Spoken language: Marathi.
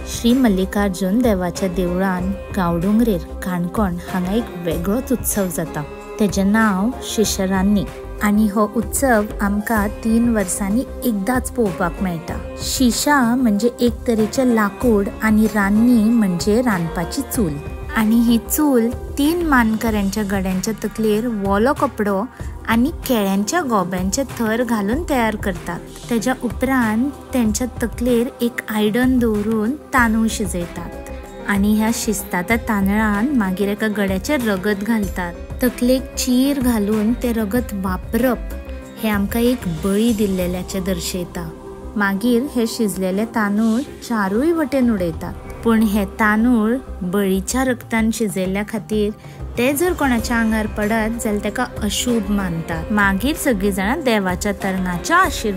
श्री मल्लिकार्जुन देवाच्या देवळान गांवडोंगरेर काणकोण हांगा एक वेगळोच उत्सव जाता। तेजे नाव शिशरान्नी आणि हो उत्सव आमकां 3 वर्सांनी एकदाच पळोवपाक मेळटा। शिशा म्हणजे एक तरेचे लाकूड आणि रान्नी म्हणजे रांदपाची चूल। आणि ही चूल 3 मानकऱ्यांच्या गड्यांच्या तकलेर वोलो कपडो आणि केळ्यांच्या गोब्यांचे थर घालून तयार करतात। त्याच्या उपरांत त्यांच्या तकलेर एक आयदन दवरून तांदूळ शिजयतात आणि ह्या शिजता तांदळान मागीर एका गड्याचे रगत घालतात। तकलेक चीर घालून ते रगत वापरप हे आमकां एक बळी दिल्लेल्याचे दर्शयता। मागीर हे शिजलेले तांदूळ 4 वटेन उडयतात। पण हे तांदूळ बळीच्या रक्तान शिजयल्ल्या खातीर ते जर कोणाच्या आंगार पडत जाल्यार तेका अशुभ मानतात। मागीर सगळी जाणां देवाच्या तरंगाच्या आशीर्वाद